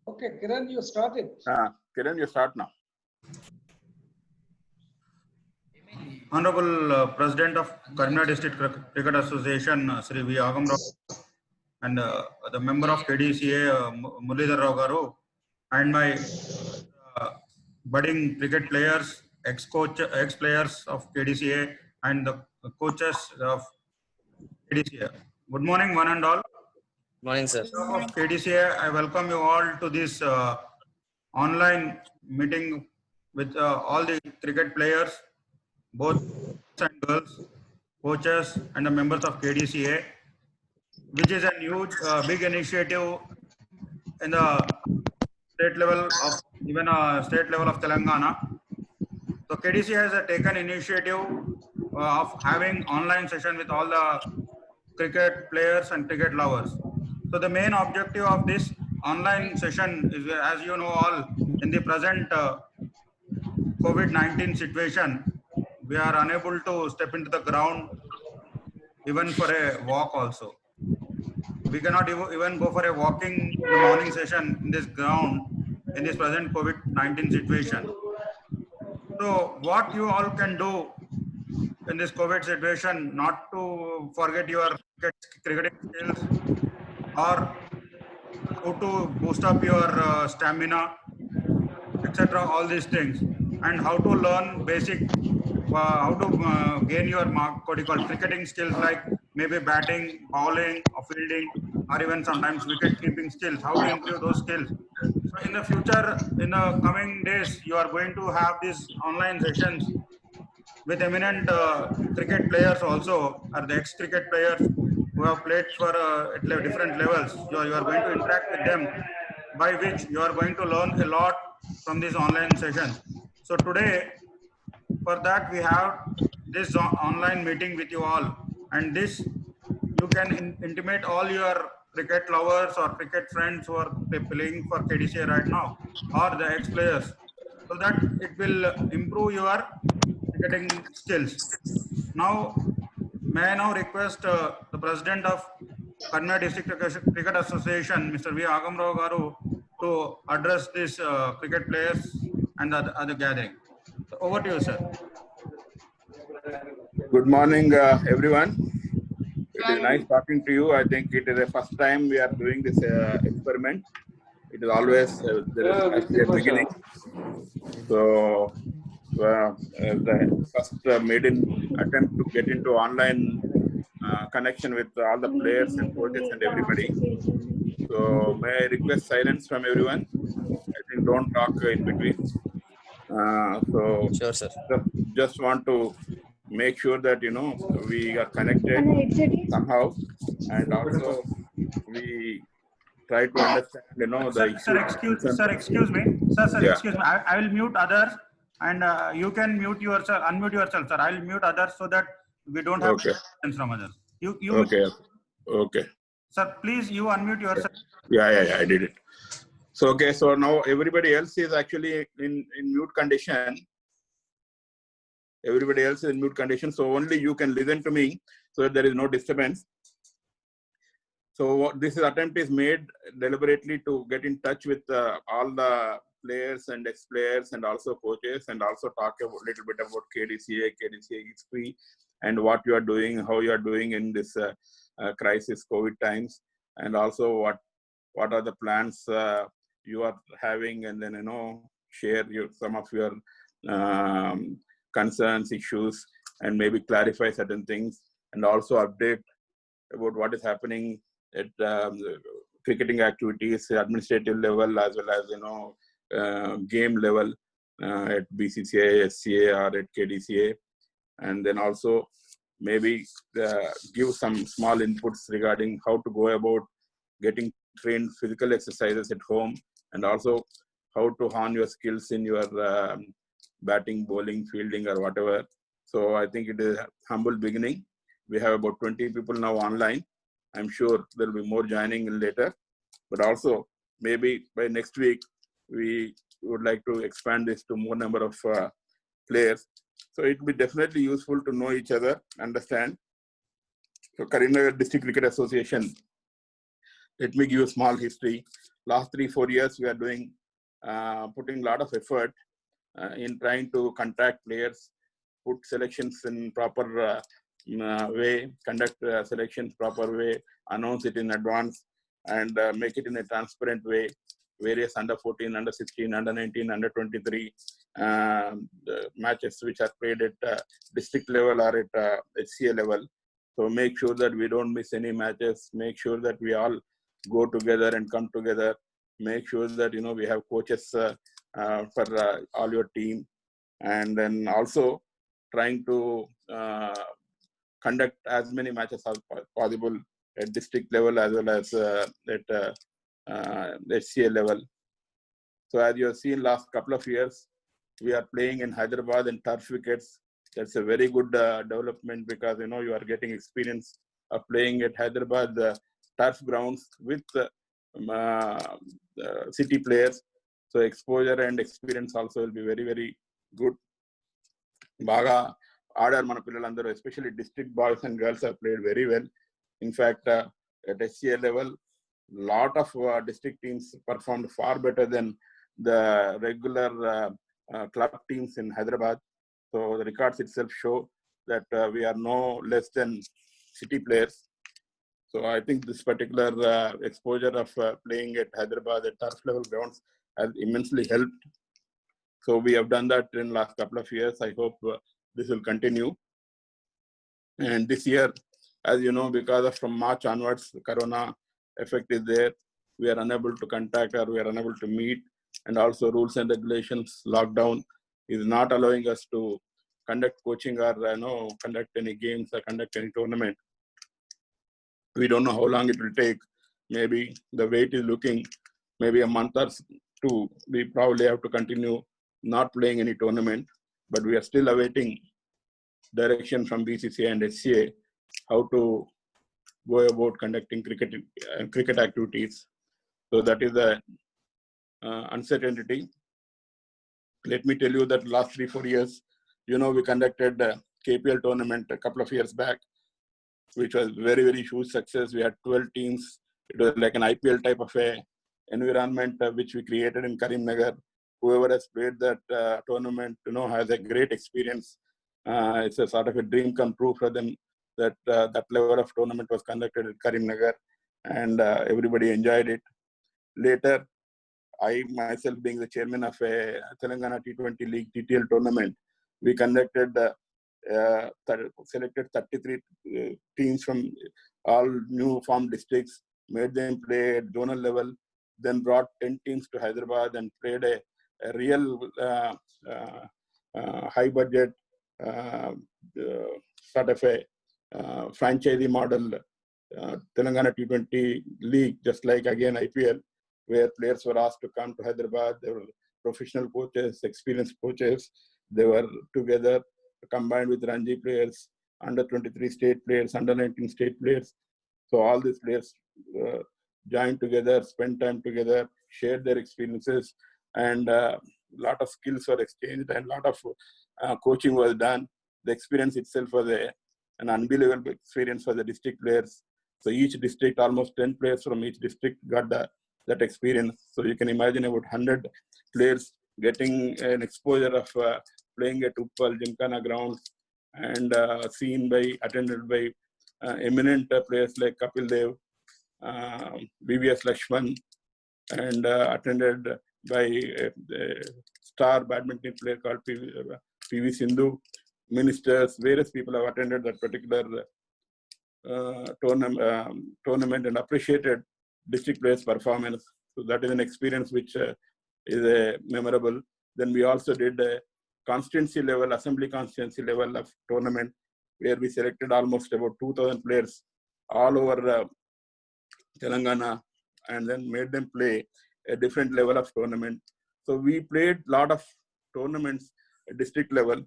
Okay, Kiran, you started. Kiran, you start now. Honorable President of Karimnagar District Cricket Association, Sri V. Agam Rao, and the member of KDCA, Muralidhar Rao Garu, and my budding cricket players, ex-players of KDCA, and the coaches of KDCA. Good morning, one and all. Good morning, sir. On behalf of KDCA, I welcome you all to this online meeting with all the cricket players, both boys and girls, coaches, and the members of KDCA, which is a huge, big initiative in the state level of state level of Telangana. So KDCA has taken initiative of having online session with all the cricket players and cricket lovers. So the main objective of this online session is, as you know all, in the present COVID-19 situation, we are unable to step into the ground even for a walk also. We cannot even go for a walking in the morning session in this ground in this present COVID-19 situation. So what you all can do in this COVID situation, not to forget your cricketing skills or how to boost up your stamina, etc. All these things, and how to learn basic, how to gain your cricketing skills like maybe batting, bowling, or fielding, or even sometimes wicket keeping skills. How to improve those skills. So in the future, in the coming days, you are going to have these online sessions with eminent cricket players also, or the ex-cricket players who have played for at different levels. You are going to interact with them, by which you are going to learn a lot from these online sessions. So today, for that, we have this online meeting with you all, and this you can intimate all your cricket lovers or cricket friends who are playing for KDCA right now, or the ex-players, so that it will improve your cricketing skills. Now, may I now request the President of Karimnagar District Cricket Association, Mr. V. Agam Rao Garu, to address these cricket players and the other gathering. So over to you, sir. Good morning, everyone. It is nice talking to you. I think it is the first time we are doing this experiment. It is always there is a beginning. So the first maiden attempt to get into online connection with all the players and coaches and everybody. So may I request silence from everyone? I think don't talk in between. So sure, sir. Just want to make sure that we are connected somehow, and also we try to understand Sir, excuse me. Yeah. Excuse me. I will mute others, and you can unmute yourself, sir. I will mute others so that we don't have questions from others. Okay. Sir, please, you unmute yourself. Yeah, I did it. So so now everybody else is actually in mute condition. Everybody else is in mute condition, so only you can listen to me, so that there is no disturbance. So this attempt is made deliberately to get in touch with all the players and ex-players and also coaches, and also talk a little bit about KDCA history, and what you are doing, how you are doing in this crisis COVID times, and also what are the plans you are having, and then share some of your concerns, issues, and maybe clarify certain things, and also update about what is happening at cricketing activities, administrative level, as well as game level at BCCI, SCA, or at KDCA, and then also maybe give some small inputs regarding how to go about getting trained physical exercises at home, and also how to hone your skills in your batting, bowling, fielding, or whatever. So I think it is a humble beginning. We have about 20 people now online. I'm sure there will be more joining in later, but also maybe by next week, we would like to expand this to more number of players. So it will be definitely useful to know each other, understand. So Karimnagar District Cricket Association, let me give you a small history. last 3-4 years, we are doing, putting a lot of effort in trying to contact players, put selections in proper way, conduct selections proper way, announce it in advance, and make it in a transparent way. Various under 14, under 16, under 19, under 23 matches which are played at district level or at HCA level. So make sure that we don't miss any matches. Make sure that we all go together and come together. Make sure that we have coaches for all your team, and then also trying to conduct as many matches as possible at district level as well as at HCA level. So as you have seen last couple of years, we are playing in Hyderabad in turf wickets. That's a very good development, because you are getting experience of playing at Hyderabad turf grounds with city players. So exposure and experience also will be very, very good. Baga Adar mana pillallandaru, especially district boys and girls, have played very well. In fact, at HCA level, lot of district teams performed far better than the regular club teams in Hyderabad. So the records itself show that we are no less than city players. So I think this particular exposure of playing at Hyderabad at turf level grounds has immensely helped. So we have done that in last couple of years. I hope this will continue. And this year, as you know, because of from March onwards, the corona effect is there. We are unable to contact, or we are unable to meet, and also rules and regulations, lockdown is not allowing us to conduct coaching or conduct any games or conduct any tournament. We don't know how long it will take. Maybe the wait is looking maybe a month or two. We probably have to continue not playing any tournament, but we are still awaiting direction from BCCI and HCA how to go about conducting cricket activities. So that is the uncertainty. Let me tell you that last 3-4 years, we conducted a KPL tournament a couple of years back, which was very, very huge success. We had 12 teams. It was like an IPL type of a environment which we created in Karimnagar. Whoever has played that tournament, has a great experience. It's a sort of a dream come true for them that that level of tournament was conducted at Karimnagar, and everybody enjoyed it. Later, I myself being the chairman of a Telangana T20 League TTL tournament, we conducted selected 33 teams from all new formed districts, made them play at zonal level, then brought 10 teams to Hyderabad and played a real high budget sort of a franchisee model Telangana T20 League, just like again IPL, where players were asked to come to Hyderabad. They were professional coaches, experienced coaches. They were together, combined with Ranji players, under 23 state players, under 19 state players. So all these players joined together, spent time together, shared their experiences, and a lot of skills were exchanged, and a lot of coaching was done. The experience itself was an unbelievable experience for the district players. So each district, almost 10 players from each district got that experience. So you can imagine about 100 players getting an exposure of playing at Uppal, Gymkhana grounds, and attended by eminent players like Kapil Dev, VVS Lakshman, and attended by a star badminton player called PV Sindhu. Ministers, various people have attended that particular tournament and appreciated district players' performance. So that is an experience which is memorable. Then we also did a constituency level, assembly constituency level of tournament, where we selected almost about 2,000 players all over Telangana, and then made them play a different level of tournament. So we played a lot of tournaments at district level,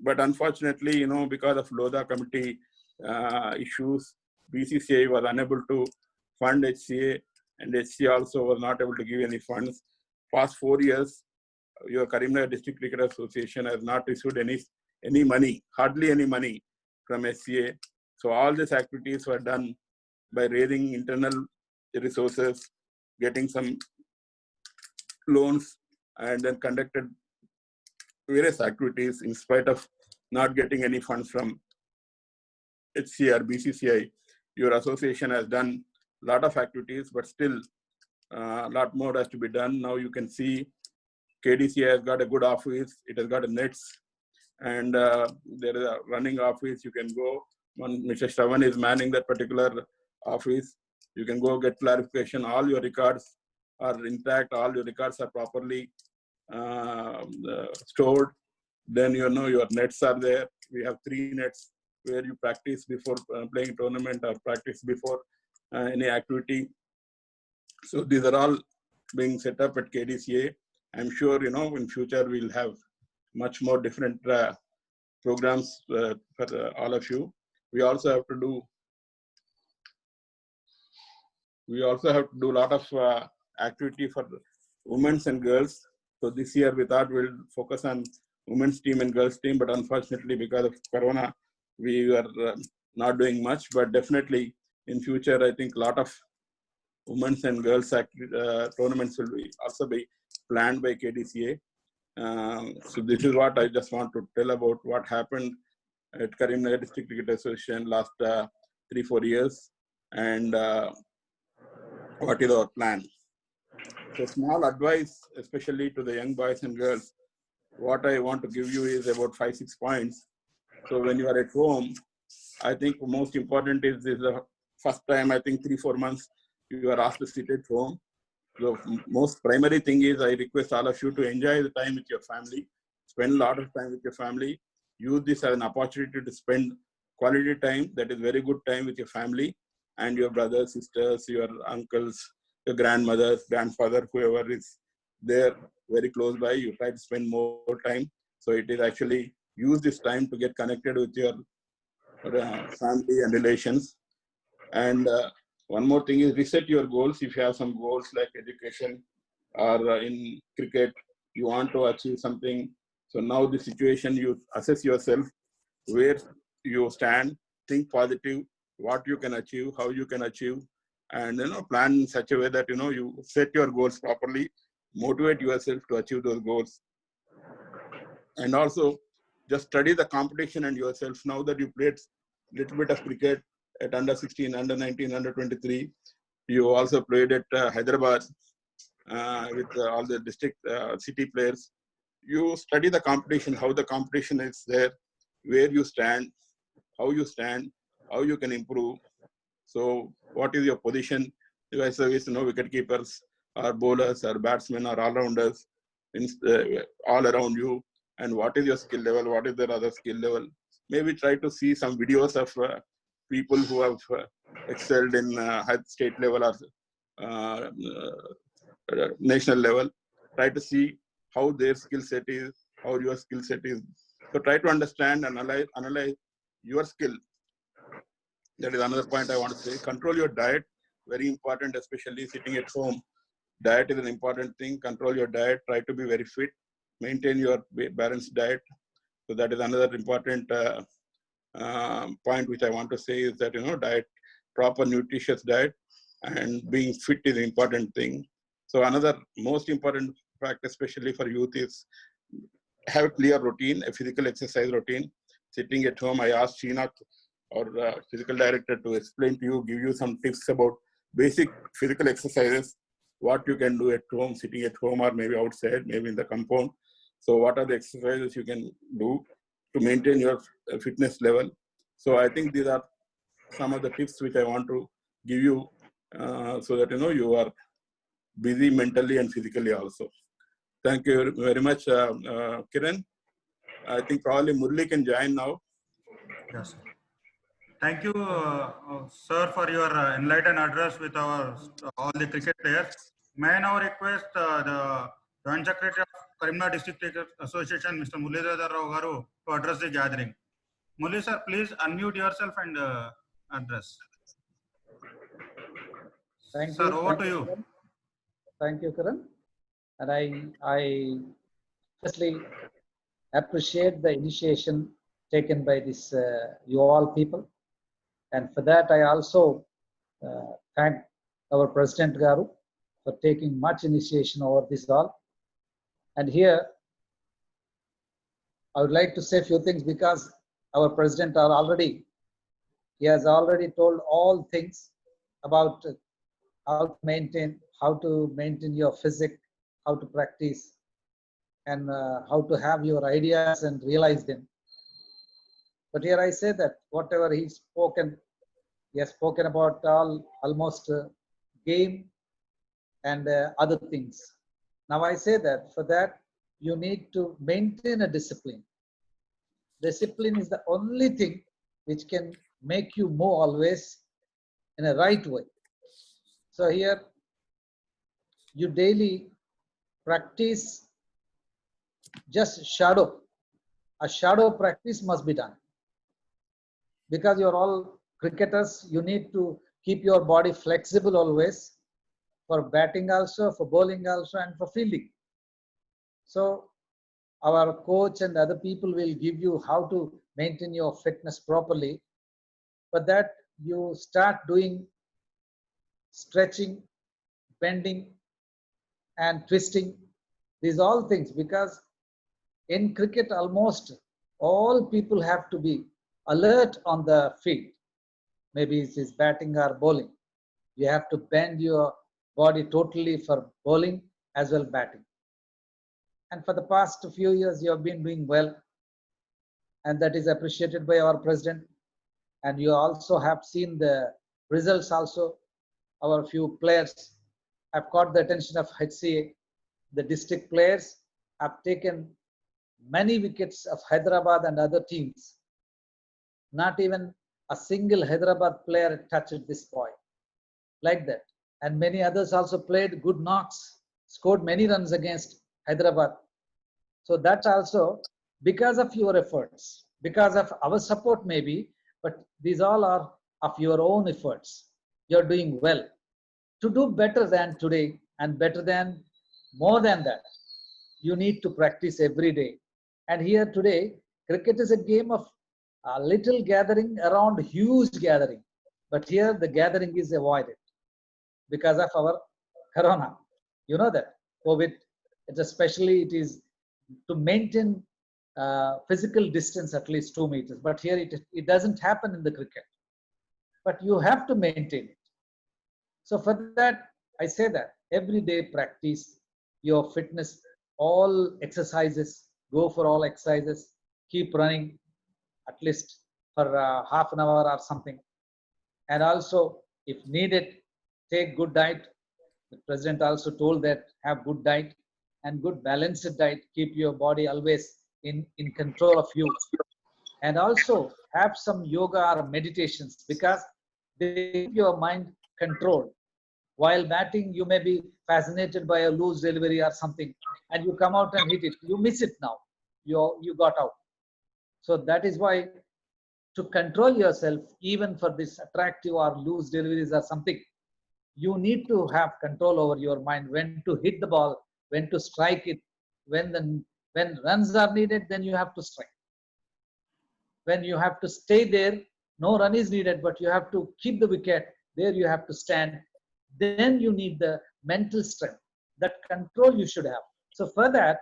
but unfortunately, because of LODA committee issues, BCCI was unable to fund HCA, and HCA also was not able to give any funds. Past 4 years, your Karimnagar District Cricket Association has not received any money, hardly any money from HCA. So all these activities were done by raising internal resources, getting some loans, and then conducted various activities in spite of not getting any funds from HCR, BCCI. Your association has done a lot of activities, but still a lot more has to be done. Now you can see KDCI has got a good office. It has got a nets, and there is a running office. You can go. Mr. Shravan is manning that particular office. You can go get clarification. All your records are intact. All your records are properly stored. Then you know your nets are there. We have 3 nets where you practice before playing tournament or practice before any activity. So these are all being set up at KDCA. I'm sure, you know, in future we'll have much more different programs for all of you. We also have to do a lot of activity for women's and girls. So this year we thought we'll focus on women's team and girls team, but unfortunately because of Corona, we were not doing much. But definitely in future, I think a lot of women's and girls tournaments will also be planned by KDCA. So this is what I just want to tell about what happened at Karimnagar District Cricket Association last 3-4 years, and what is our plan. So small advice, especially to the young boys and girls, what I want to give you is about 5-6 points. So when you are at home, I think most important is the first time, I think 3-4 months, you are asked to sit at home. The most primary thing is I request all of you to enjoy the time with your family, spend a lot of time with your family, use this as an opportunity to spend quality time, that is very good time with your family and your brothers, sisters, your uncles, your grandmothers, grandfather, whoever is there very close by, you try to spend more time. So it is actually use this time to get connected with your family and relations. And one more thing is reset your goals. If you have some goals like education or in cricket, you want to achieve something. So now the situation, you assess yourself, where you stand, think positive, what you can achieve, how you can achieve, and plan in such a way that you set your goals properly, motivate yourself to achieve those goals. And also just study the competition and yourself. Now that you played little bit of cricket at under 16, under 19, under 23, you also played at Hyderabad with all the district city players. You study the competition, how the competition is there, where you stand, how you can improve. So what is your position? You guys service, wicket keepers or bowlers or batsmen or all-rounders all around you. And what is your skill level? What is their other skill level? Maybe try to see some videos of people who have excelled in state level or national level. Try to see how their skill set is, how your skill set is. So try to understand and analyze your skill. That is another point I want to say. Control your diet, very important, especially sitting at home. Diet is an important thing. Control your diet. Try to be very fit. Maintain your balanced diet. So that is another important point which I want to say is that, diet, proper nutritious diet and being fit is an important thing. So another most important fact, especially for youth, is have a clear routine, a physical exercise routine. Sitting at home, I asked Srinath, our physical director, to explain to you, give you some tips about basic physical exercises, what you can do at home, sitting at home or maybe outside, maybe in the compound. So what are the exercises you can do to maintain your fitness level? So I think these are some of the tips which I want to give you so that you are busy mentally and physically also. Thank you very much, Kiran. I think probably Murli can join now. Yes, sir. Thank you, sir, for your enlightened address with our all the cricket players. May I now request the Joint Secretary of Karimnagar District Cricket Association, Mr. Muralidhar Rao Garu, to address the gathering. Murli sir, please unmute yourself and address. Thank Sir, you. over to you. Kiran. Thank you, Kiran. And I firstly appreciate the initiation taken by this you all people. And for that, I also thank our President Garu for taking much initiation over this all. And here, I would like to say a few things because our president he has already told all things about how to maintain your physics, how to practice, and how to have your ideas and realize them. But here I say that whatever he has spoken about almost game and other things. Now I say that for that you need to maintain a discipline. Discipline is the only thing which can make you move always in a right way. So here you daily practice just shadow. A shadow practice must be done. Because you're all cricketers, you need to keep your body flexible always for batting also, for bowling also, and for fielding. So our coach and other people will give you how to maintain your fitness properly. For that, you start doing stretching, bending, and twisting. These all things, because in cricket almost all people have to be alert on the field. Maybe it is batting or bowling. You have to bend your body totally for bowling as well batting. And for the past few years, you have been doing well. And that is appreciated by our president. And you also have seen the results also. Our few players have caught the attention of HCA. The district players have taken many wickets of Hyderabad and other teams. Not even a single Hyderabad player touched this point. Like that. And many others also played good knocks, scored many runs against Hyderabad. So that's also because of your efforts, because of our support maybe, but these all are of your own efforts. You're doing well. To do better than today and better than more than that, you need to practice every day. And here today, cricket is a game of a little gathering around huge gathering. But here the gathering is avoided because of our corona. You know that COVID, especially it is to maintain physical distance at least 2 meters. But here it doesn't happen in the cricket. But you have to maintain it. So for that, I say that every day practice your fitness, all exercises, go for all exercises, keep running at least for half an hour or something. And also, if needed, take good diet. The president also told that have good diet and good balanced diet. Keep your body always in control of you. And also have some yoga or meditations because they keep your mind controlled. While batting, you may be fascinated by a loose delivery or something, and you come out and hit it. You miss it now. You got out. So that is why to control yourself, even for this attractive or loose deliveries or something, you need to have control over your mind, when to hit the ball, when to strike it, when runs are needed, then you have to strike. When you have to stay there, no run is needed, but you have to keep the wicket, there you have to stand. Then you need the mental strength. That control you should have. So for that,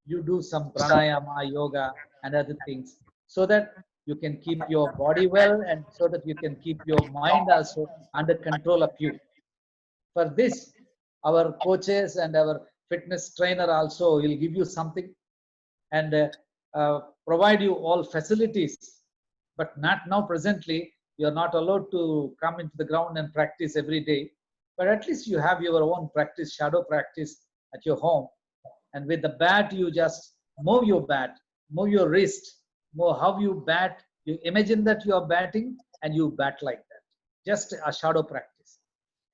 you do some pranayama, yoga, and other things so that you can keep your body well and so that you can keep your mind also under control of you. For this, our coaches and our fitness trainer also will give you something and provide you all facilities. But not now presently, you are not allowed to come into the ground and practice every day. But at least you have your own practice, shadow practice at your home. And with the bat, you just move your bat, move your wrist, move how you bat. You imagine that you are batting and you bat like that. Just a shadow practice.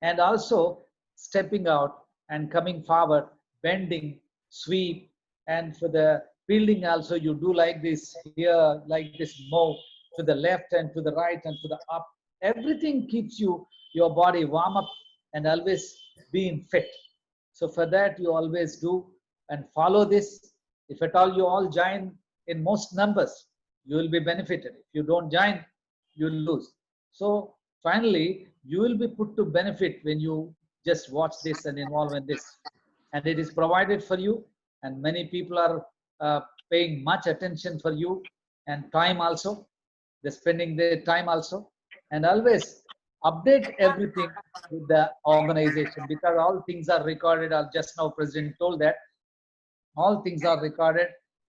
And also stepping out and coming forward, bending, sweep. And for the fielding also, you do like this here, like this, move to the left and to the right and to the up. Everything keeps your body warm up and always being fit. So for that, you always do and follow this. If at all you all join in most numbers, you will be benefited. If you don't join, you will lose. So finally, you will be put to benefit when you just watch this and involve in this. And it is provided for you, and many people are paying much attention for you, and time also. They're spending their time also. And always update everything with the organization, because all things are recorded. Just now President told that all things are recorded,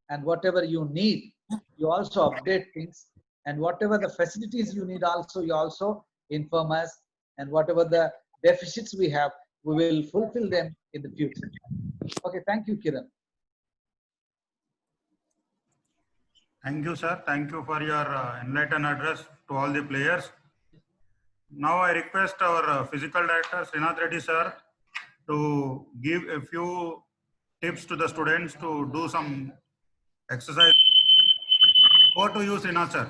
and whatever you need, you also update things, and whatever the facilities you need also, you also inform us, and whatever the deficits we have, we will fulfill them in the future. Okay, thank you, Kiran. Thank you, sir. Thank you for your enlightened address to all the players. Now I request our physical director, Srinath Reddy sir, to give a few tips to the students to do some exercise. Over to you, Srinath sir.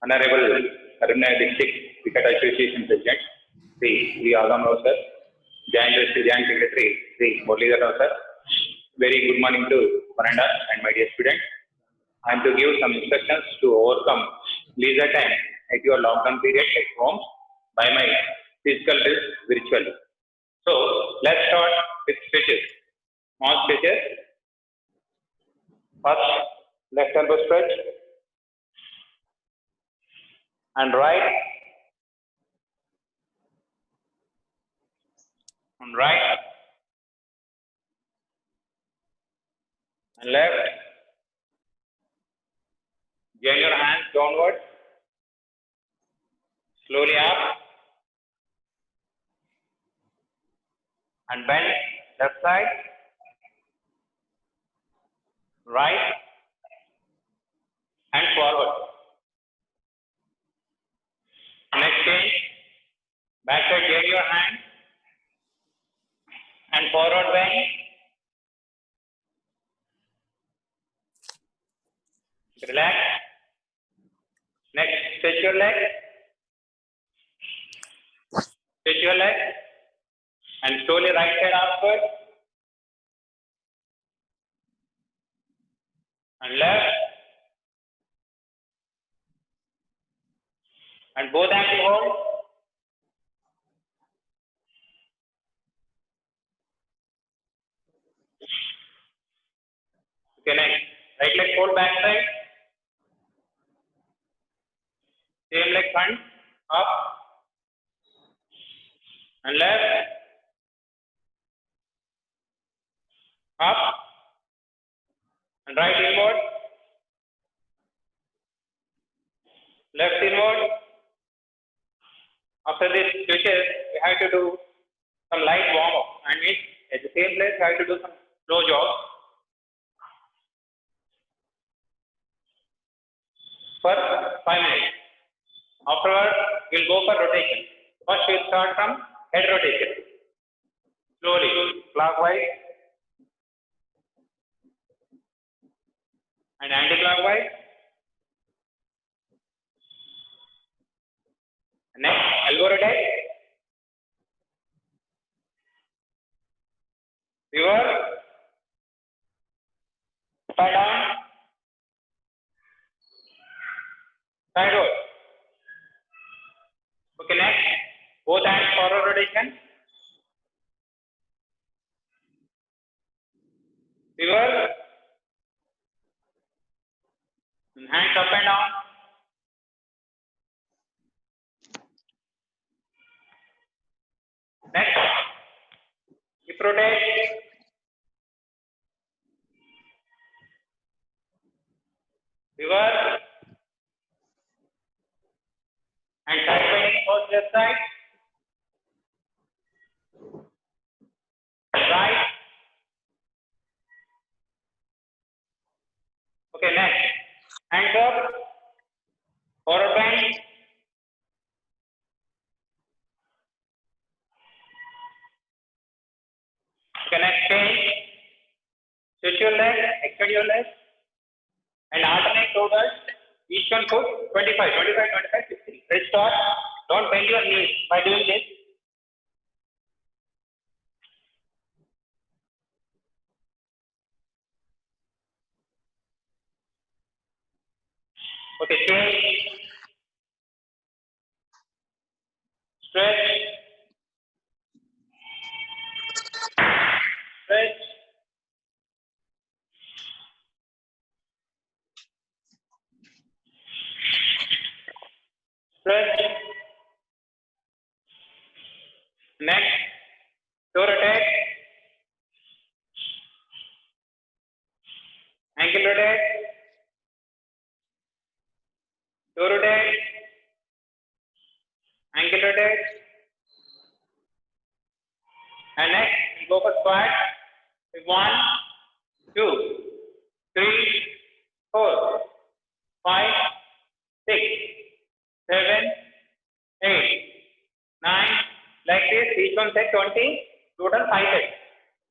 Honorable Karuna District Cricket Association President, Sri V. Agam Rao sir, Joint Secretary, Sri Muralidhar Rao sir. Very good morning to Varanda and my dear students. I am to give some instructions to overcome leisure time at your lockdown period at home by my physical risk virtually. So let's start with stretches. Small stretches. First, left elbow stretch and right and right and left. Join your hands downward, slowly up and bend left side, right and forward. Next change, back side, join your hand and forward bend. Relax. Next, stretch your leg. Stretch your leg and slowly right side upward and left and both hands you hold. Okay, next, right leg fold back side. Same leg front, up and left, up and right inward, left inward. After this switches, we have to do some light warm up, and at the same place we have to do some slow jogs for 5 minutes. Afterwards, we'll go for rotation. First, we'll start from head rotation. Slowly, clockwise and anti-clockwise. Next, elbow rotate. Reverse. Side down. Sideward. Okay, next, both hands forward rotation. Reverse. Hands up and down. Next, hip rotate. Reverse. And side bending towards left side. Right. Okay, next. Hands up. Forward bend. Okay, next change. Switch your leg, extend your leg, and alternate shoulders. Each one put 25, 25, 25, 50. Let's start. Don't bend your knees by doing this. Okay, change. Stretch. ankle rotate, and next we go for squat. 1, 2, 3, 4, 5, 6, 7, 8, 9, like this. Each one set 20, total 5 sets.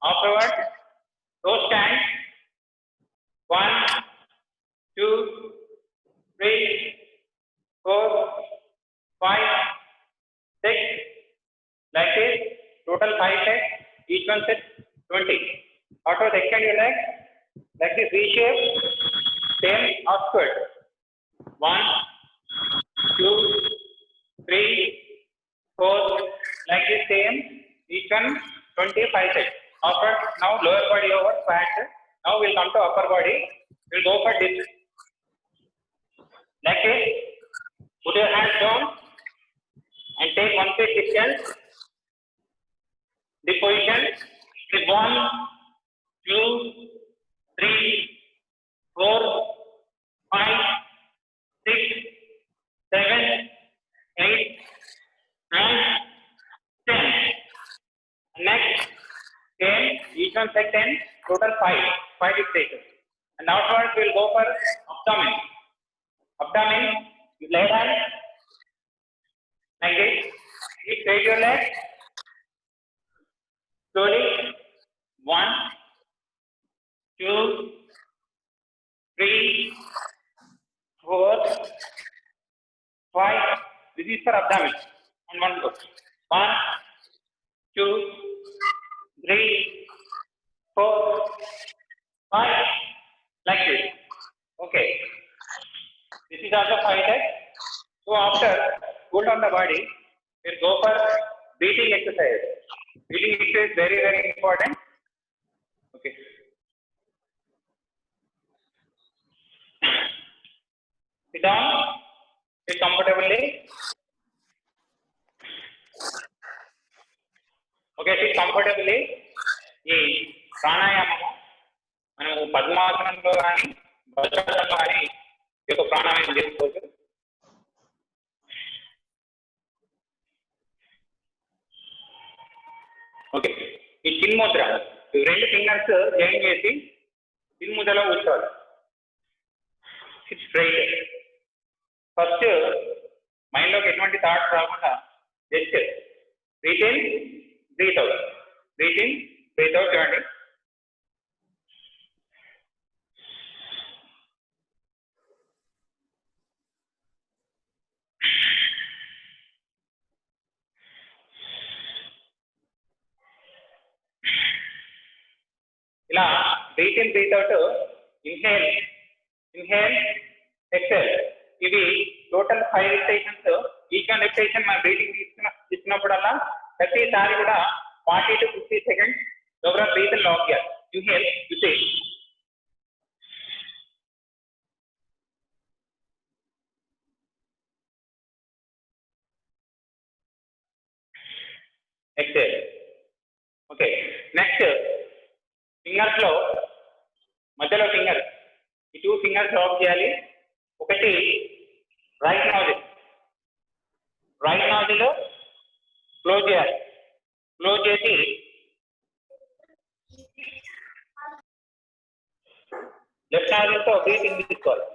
Afterwards, toe stand. 1, 2, 3, 4, 5, 6, like this. Total 5 sets. Each one set 20. Afterwards, extend your leg like this, V shape. Same upward. 1, 2, 3, 4, like this. Same. Each one 25 sets. After now lower body over squat. Now we'll come to upper body. We'll go for this. Like this. Put your hands down and take 1 foot distance. The position is 1, 2, 3, 4, 5, 6, 7, 8, 9, 10. Next, 10, each one set 10, total 5 repetitions. And afterwards, we'll go for abdomen. Abdomen, you lay hand like this. You straight your leg. Slowly, 1, 2, 3, 4, 5. This is for abdomen. And one go. 1, 2, 3, 4, 5. Like this. Okay. This is also 5 sets. So after cool down the body, we'll go for breathing exercise. Breathing exercise is very, very important. Okay. Sit down. Sit comfortably. Okay, sit comfortably. ఈ ప్రాణాయామము మనము పద్మాసనంలో కానీ వజ్రాసనంలో కానీ ఈ యొక్క ప్రాణాయామం చేసుకోవచ్చు. ఓకే, ఈ చిన్ముద్ర ఈ 2 ఫింగర్స్ జాయిన్ చేసి చిన్ముద్రలో కూర్చోవాలి. స్ట్రైట్. ఫస్ట్ మైండ్లోకి ఎటువంటి థాట్స్ రాకుండా just breathe in, breathe out, breathe in, breathe out చూడండి. ఇలా breathe in, breathe out, inhale, inhale, exhale, ఇవి total 5 repetitions. Each one repetition మన బ్రీతింగ్ తీసుకున్నప్పుడల్లా ప్రతిసారి కూడా 40 to 50 సెకండ్స్ లోపల బ్రీత్ లాక్ చేయాలి. Inhale, usage, exhale. Okay, next fingers లో మధ్యలో ఫింగర్, ఈ 2 ఫింగర్స్ లాక్ చేయాలి. ఒకటి right nasal, right nasal close చేయాలి. క్లోజ్ చేసి లెఫ్ట్ నాజిల్ తో బ్రీతింగ్ తీసుకోవాలి.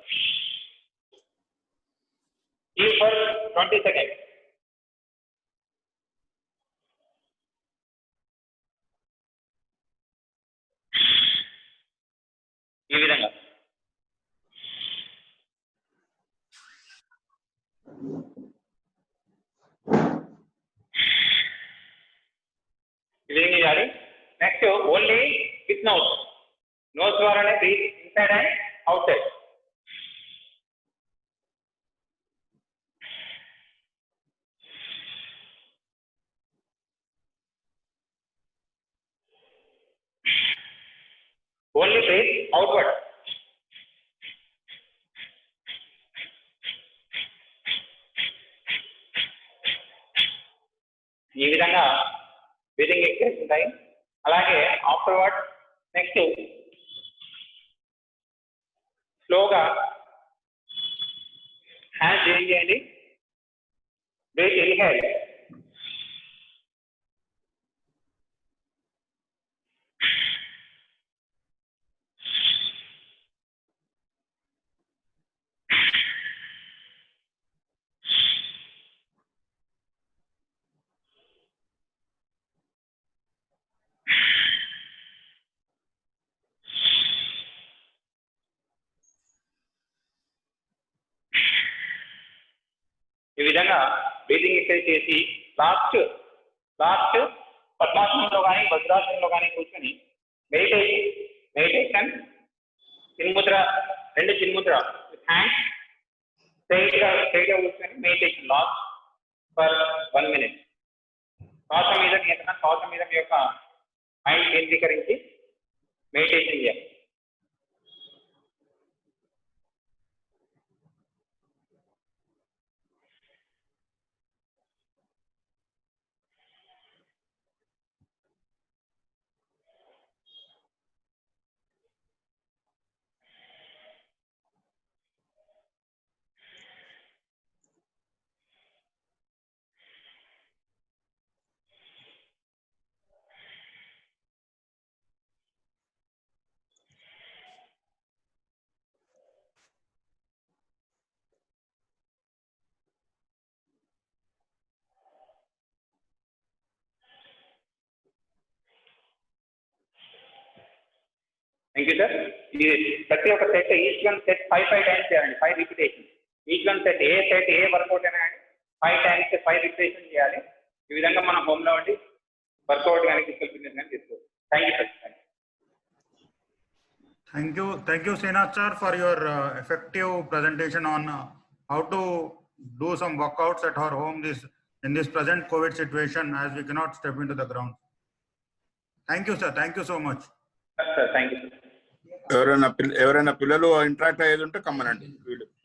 ఈ ఫర్ 20 సెకండ్స్. ఈ విధంగా ఇది చేయాలి. Next only with nose, nose ద్వారానే breathe inside and outside. Only breathe outward. ఈ విధంగా బ్రీతింగ్ ఎక్సర్సైజ్ ఉంటాయి. అలాగే ఆఫ్టర్వర్డ్ నెక్స్ట్ స్లోగా హ్యాండ్స్ చేంజ్ చేయండి. Breathe, inhale. ఈ విధంగా బ్రీతింగ్ ఎక్సర్సైజ్ చేసి లాస్ట్ పద్మాసనంలో కానీ వజ్రాసనంలో కానీ కూర్చొని మెడిటేషన్ చిన్ముద్ర, 2 చిన్ముద్ర హ్యాండ్స్ స్ట్రైట్ గా కూర్చొని మెడిటేషన్ లాస్ట్ ఫర్ 1 minute. శ్వాస మీద నియంత్రణ, శ్వాస మీద మీ యొక్క మైండ్ కేంద్రీకరించి మెడిటేషన్ చేయాలి. Thank you sir. ఇది ప్రతి ఒక్క set, each one set 5 times చేయాలండి, 5 repetitions. Each one set A workout అయినా 5 times 5 repetitions చేయాలి. ఈ విధంగా మనం హోమ్ లో ఉండి వర్కౌట్ కానీ ఫిజికల్ ఫిట్నెస్ కానీ తీసుకోవచ్చు. Thank you sir. Thank you, Srinath sir, for your effective presentation on how to do some workouts at our home in this present COVID situation, as we cannot step into the ground. Thank you, sir. Thank you so much. Sir, thank you. ఎవరైనా పిల్లలు interact అయ్యేది ఉంటే కమ్మనండి.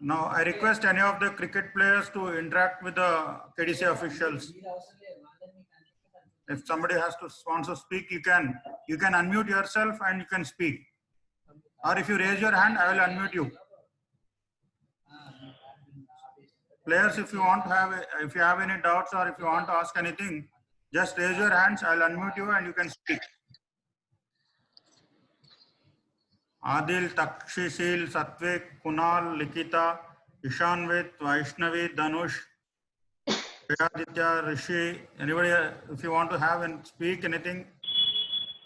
Now I request any of the cricket players to interact with the KDC officials. If somebody wants to speak, you can unmute yourself and you can speak. Or if you raise your hand, I will unmute you. Players, if you have any doubts or if you want to ask anything, just raise your hands. I will unmute you and you can speak. Adil, Takshishil, Satvik, Kunal, Likita, Ishanvit, Vaishnavi, Dhanush, Aditya, Rishi. Anybody, if you want to have and speak anything,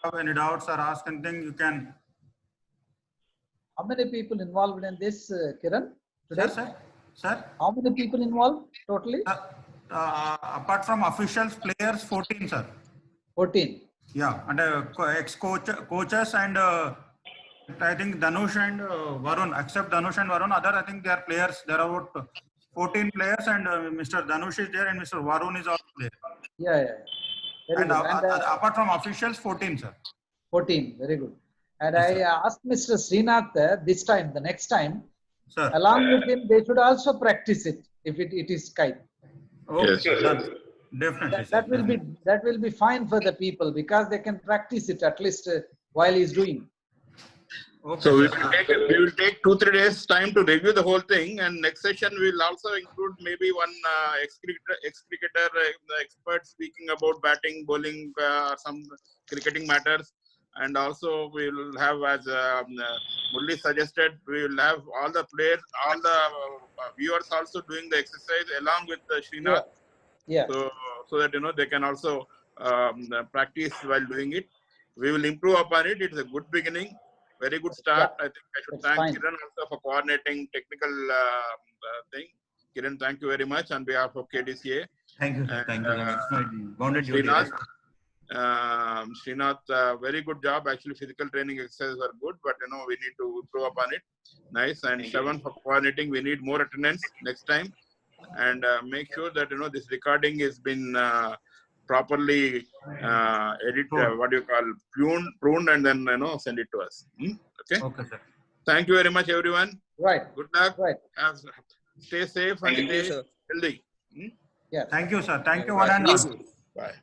have any doubts or ask anything, you can. How many people involved in this, Kiran? Today? Sir? How many people involved totally? Apart from officials, players, 14, sir. 14. Yeah, and coaches and I think Dhanush and Varun, except Dhanush and Varun, I think they are players. There are about 14 players and Mr. Dhanush is there and Mr. Varun is also there. Yeah. Very And, good. apart from officials, 14, sir. 14, very good. And Yes, I asked Mr. Srinath the next time, Sir. along with him, they should also practice it if it is Skype. Okay, Yes. done. Definitely. That will be fine for the people because they can practice it at least while he's doing. Okay, So we sir. will take 2-3 days time to review the whole thing, and next session we will also include maybe one ex-cricketer expert speaking about batting, bowling, some cricketing matters, and also we will have, as Murli suggested, we will have all the players, all the viewers also doing the exercise along with Srinath. Yeah. So that they can also practice while doing it. We will improve upon it. It's a good beginning. Very good start. Yeah, I think I should that's thank fine. Kiran also for coordinating technical thing. Kiran, thank you very much on behalf of KDCA. Thank you, sir. Thank you. It's my bounded duty. Srinath, very good job. Actually, physical training exercises are good, but we need to improve upon it. Nice. And Shravan for coordinating. We need more attendance next time, and make sure that this recording has been properly pruned and then send it to us. Okay. Okay, sir. Thank you very much, everyone. Right. Good luck. Right. Stay safe and stay healthy. Yeah. Thank you, sir. Thank you, one and all. Bye.